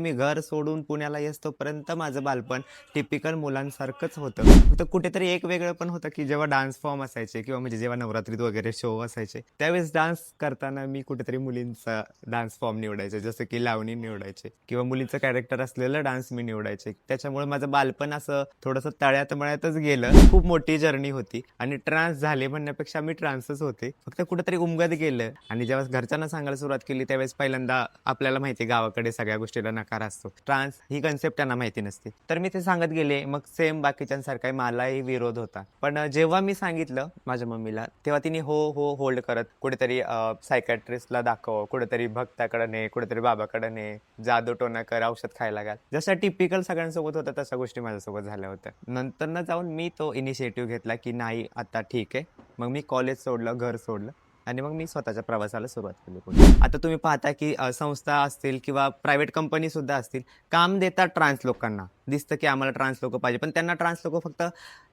मी घर सोडून पुण्याला येईस्तोपर्यंत माझं बालपण टिपिकल मुलांसारखंच होतं. फक्त कुठेतरी एक वेगळं पण होतं, की जेव्हा डान्स फॉर्म असायचे किंवा म्हणजे जेव्हा नवरात्रीत वगैरे शो असायचे, त्यावेळेस डान्स करताना मी कुठेतरी मुलींचा डान्स फॉर्म निवडायचे. जसं की लावणी निवडायचे किंवा मुलीचं कॅरेक्टर असलेलं डान्स मी निवडायचे. त्याच्यामुळे माझं बालपण असं थोडंसं तळ्यात-मळ्यातच गेलं. खूप मोठी जर्नी होती आणि ट्रान्स झाले म्हणण्यापेक्षा मी ट्रान्सच होते. फक्त कुठेतरी उमगत गेलं आणि जेव्हा घरच्यांना सांगायला सुरुवात केली, त्यावेळेस पहिल्यांदा आपल्याला माहिती आहे गावाकडे सगळ्या गोष्टीला नकार असतो. ट्रान्स ही कन्सेप्ट त्यांना माहिती नसते. तर मी ते सांगत गेले. मग सेम बाकीच्यांसारखा मलाही विरोध होता. पण जेव्हा मी सांगितलं माझ्या मम्मीला, तेव्हा तिने हो, हो, होल्ड करत कुठेतरी सायकॅट्रिस्टला दाखव, कुठेतरी भक्ताकडे ने, कुठेतरी बाबाकडे ने, जादूटोणा कर, औषध खायला घाल. जसं टिपिकल सगळ्यांसोबत होतं तशा गोष्टी माझ्यासोबत झाल्या होत्या. नंतर जाऊन मी तो इनिशिएटिव्ह घेतला, की नाही आता ठीक आहे. मग मी कॉलेज सोडलं, घर सोडलं आणि मग मी स्वतःच्या प्रवासाला सुरुवात केली पुढे. आता तुम्ही पाहता की संस्था असतील किंवा प्रायव्हेट कंपनी सुद्धा असतील, काम देतात ट्रान्स लोकांना. दिसतं की आम्हाला ट्रान्स लोकं पाहिजे, पण त्यांना ट्रान्स लोकं फक्त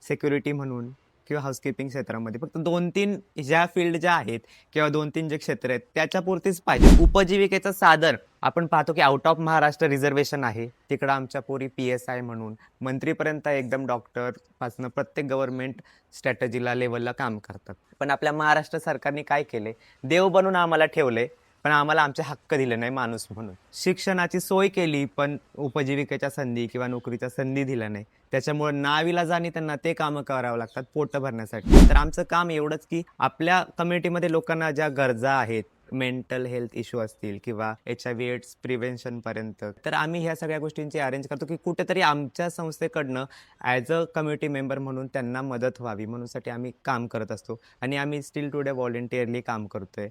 सिक्युरिटी म्हणून किंवा हाऊसकीपिंग क्षेत्रामध्ये फक्त 2-3 ज्या फील्ड ज्या आहेत किंवा 2-3 जे क्षेत्र आहेत त्याच्यापुरतीच पाहिजे. उपजीविकेचं साधन आपण पाहतो की आउट ऑफ महाराष्ट्र रिझर्वेशन आहे. तिकडं आमच्या पोरी PSI म्हणून मंत्रीपर्यंत एकदम डॉक्टरपासनं प्रत्येक गव्हर्नमेंट स्ट्रॅटेजीला लेव्हलला काम करतात. पण आपल्या महाराष्ट्र सरकारने काय केले, देव बनून आम्हाला ठेवले, पण आम्हाला आमचे हक्क दिले नाही माणूस म्हणून. शिक्षणाची सोय केली, पण उपजीविकेच्या संधी किंवा नोकरीच्या संधी दिल्या नाही. त्याच्यामुळे नाईलाजाने त्यांना ते कामं करावं लागतात पोटं भरण्यासाठी. तर आमचं काम एवढंच की आपल्या कम्युनिटीमध्ये लोकांना ज्या गरजा आहेत, मेंटल हेल्थ इश्यू असतील किंवा HIV एड्स प्रिव्हेन्शनपर्यंत, तर आम्ही ह्या सगळ्या गोष्टींची अरेंज करतो की कुठेतरी आमच्या संस्थेकडनं ॲज अ कम्युनिटी मेंबर म्हणून त्यांना मदत व्हावी म्हणूनसाठी आम्ही काम करत असतो आणि आम्ही स्टील टुडे व्हॉलंटिअरली काम करतोय.